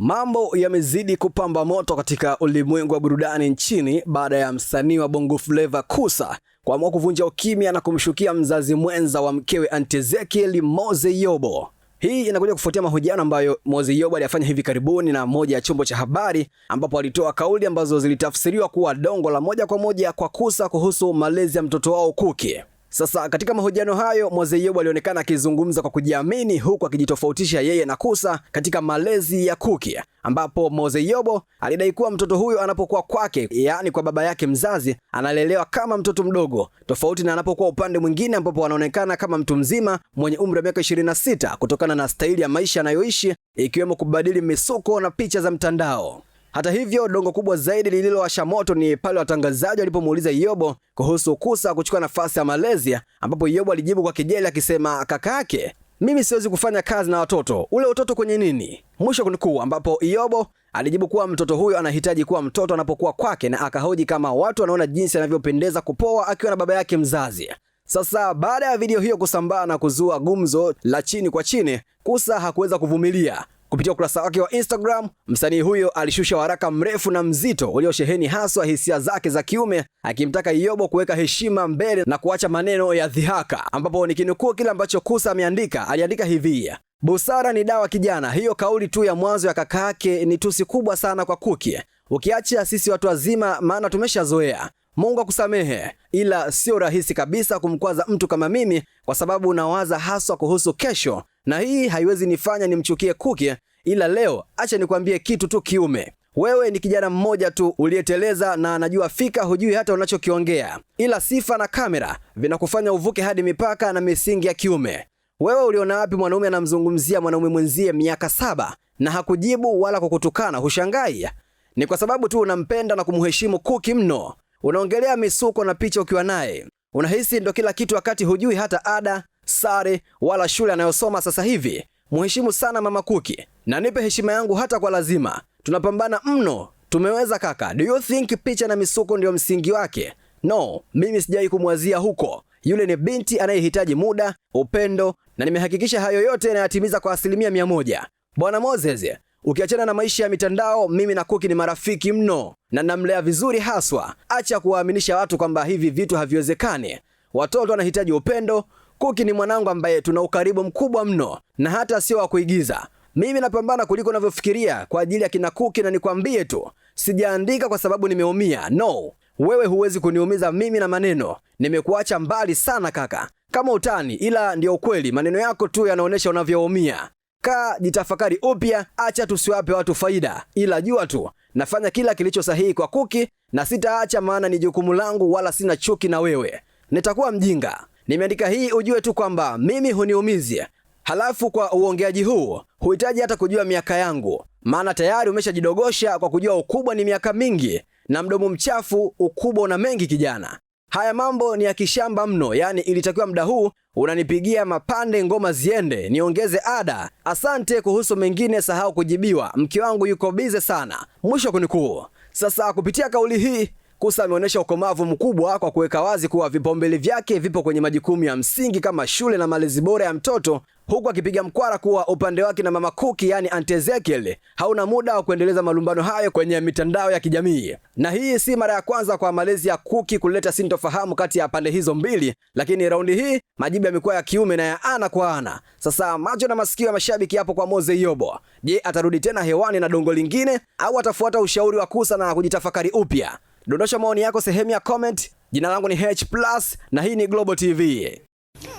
Mambo yamezidi kupamba moto katika ulimwengu wa burudani nchini baada ya msanii wa Bongo Flava Kusa kuamua kuvunja ukimya na kumshukia mzazi mwenza wa mkewe Aunt Ezekiel, Mzee Yobo. Hii inakuja kufuatia mahojiano ambayo Mzee Yobo aliyafanya hivi karibuni na moja ya chombo cha habari, ambapo alitoa kauli ambazo zilitafsiriwa kuwa dongo la moja kwa moja kwa Kusa kuhusu malezi ya mtoto wao Kuki. Sasa katika mahojiano hayo Mzee Yobo alionekana akizungumza kwa kujiamini, huku akijitofautisha yeye na Kusa katika malezi ya Kuki, ambapo Mzee Yobo alidai kuwa mtoto huyo anapokuwa kwake, yaani kwa baba yake mzazi, analelewa kama mtoto mdogo, tofauti na anapokuwa upande mwingine ambapo anaonekana kama mtu mzima mwenye umri wa miaka 26 kutokana na staili ya maisha anayoishi, ikiwemo kubadili misuko na picha za mtandao. Hata hivyo, dongo kubwa zaidi lililowasha moto ni pale watangazaji walipomuuliza Yobo kuhusu Kusa kuchukua nafasi ya malezi, ambapo Yobo alijibu kwa kejeli akisema, kaka yake, mimi siwezi kufanya kazi na watoto, ule utoto kwenye nini? Mwisho kunukuu, ambapo Yobo alijibu kuwa mtoto huyo anahitaji kuwa mtoto anapokuwa kwake, na akahoji kama watu wanaona jinsi anavyopendeza kupoa akiwa na baba yake mzazi. Sasa baada ya video hiyo kusambaa na kuzua gumzo la chini kwa chini, Kusa hakuweza kuvumilia. Kupitia ukurasa wake wa Instagram, msanii huyo alishusha waraka mrefu na mzito uliosheheni haswa hisia zake za kiume, akimtaka Yobo kuweka heshima mbele na kuacha maneno ya dhihaka, ambapo nikinukuu kile ambacho Kusa ameandika, aliandika hivi: busara ni dawa kijana. Hiyo kauli tu ya mwanzo ya kaka yake ni tusi kubwa sana kwa Kuki, ukiacha sisi watu wazima, maana tumeshazoea. Mungu akusamehe, ila sio rahisi kabisa kumkwaza mtu kama mimi, kwa sababu unawaza haswa kuhusu kesho, na hii haiwezi nifanya nimchukie Kuki. Ila leo acha nikwambie kitu tu kiume, wewe ni kijana mmoja tu uliyeteleza, na anajua fika hujui hata unachokiongea, ila sifa na kamera vinakufanya uvuke hadi mipaka na misingi ya kiume. Wewe uliona wapi mwanaume anamzungumzia mwanaume mwenzie miaka 7 na hakujibu wala kukutukana? Hushangai? Ni kwa sababu tu unampenda na kumheshimu Kuki mno. Unaongelea misuko na picha ukiwa naye, unahisi ndo kila kitu, wakati hujui hata ada, sare wala shule anayosoma sasa hivi. Muheshimu sana mama Kuki na nipe heshima yangu hata kwa lazima. Tunapambana mno, tumeweza kaka. Do you think picha na misuko ndio msingi wake? No, mimi sijai kumwazia huko. Yule ni binti anayehitaji muda, upendo, na nimehakikisha hayo yote yanayatimiza kwa 100%. Bwana Moses, ukiachana na maisha ya mitandao, mimi na Kuki ni marafiki mno na namlea vizuri haswa. Acha kuwaaminisha watu kwamba hivi vitu haviwezekani. Watoto wanahitaji upendo. Kuki ni mwanangu ambaye tuna ukaribu mkubwa mno, na hata sio wa kuigiza. Mimi napambana kuliko unavyofikiria kwa ajili ya kina Kuki, na nikwambie tu, sijaandika kwa sababu nimeumia. No, wewe huwezi kuniumiza mimi na maneno. Nimekuacha mbali sana kaka, kama utani, ila ndio ukweli. Maneno yako tu yanaonesha unavyoumia. Jitafakari upya, acha tusiwape watu faida, ila jua tu nafanya kila kilicho sahihi kwa Kuki na sitaacha, maana ni jukumu langu, wala sina chuki na wewe. Nitakuwa mjinga. Nimeandika hii ujue tu kwamba mimi huniumizi. Halafu kwa uongeaji huu huhitaji hata kujua miaka yangu, maana tayari umeshajidogosha kwa kujua ukubwa ni miaka mingi, na mdomo mchafu ukubwa una mengi kijana. Haya mambo ni ya kishamba mno, yani ilitakiwa muda huu unanipigia mapande ngoma ziende, niongeze ada. Asante, kuhusu mengine sahau kujibiwa, mke wangu yuko bize sana. Mwisho kunikuu. Sasa kupitia kauli hii Kusa ameonyesha ukomavu mkubwa kwa kuweka wazi kuwa vipaumbele vyake vipo kwenye majukumu ya msingi kama shule na malezi bora ya mtoto, huku akipiga mkwara kuwa upande wake na mama Kuki, yani Aunt Ezekiel, hauna muda wa kuendeleza malumbano hayo kwenye mitandao ya kijamii. Na hii si mara ya kwanza kwa malezi ya Kuki kuleta sintofahamu kati ya pande hizo mbili, lakini raundi hii majibu yamekuwa ya kiume na ya ana kwa ana. Sasa macho na masikio ya mashabiki hapo kwa Mzee Yobo. Je, atarudi tena hewani na dongo lingine au atafuata ushauri wa Kusa na kujitafakari upya? Dondosha maoni yako sehemu ya comment. Jina langu ni H+ na hii ni Global TV.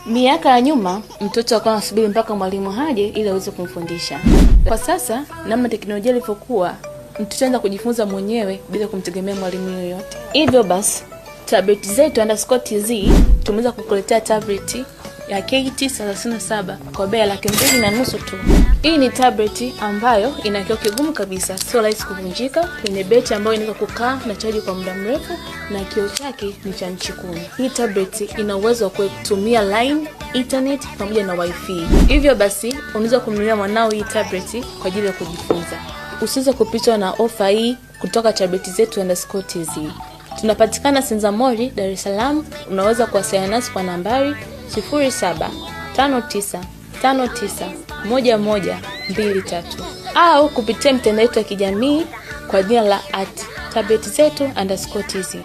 Miaka ya nyuma mtoto alikuwa anasubiri mpaka mwalimu haje ili aweze kumfundisha. Kwa sasa namna teknolojia ilivyokuwa, mtoto anaanza kujifunza mwenyewe bila kumtegemea mwalimu yoyote. Hivyo basi, tablet zetu _TZ tumeweza kukuletea tablet ya KT37 kwa bei ya 2,500 tu. Hii ni tablet ambayo ina kioo kigumu kabisa, sio rahisi kuvunjika, yenye betri ambayo inaweza kukaa na chaji kwa muda mrefu, na kioo chake ni cha inchi 10. Hii tablet ina uwezo wa kutumia line, internet pamoja na wifi. Hivyo basi, unaweza kumnunulia mwanao hii tablet kwa ajili ya kujifunza. Usiweze kupitwa na ofa hii kutoka tablet zetu _TZ. Tunapatikana Sinza Mall, Dar es Salaam. Unaweza kuwasiliana nasi kwa nambari 0759591123. au kupitia mitandao yetu ya kijamii kwa jina la @tabletzetu_tz.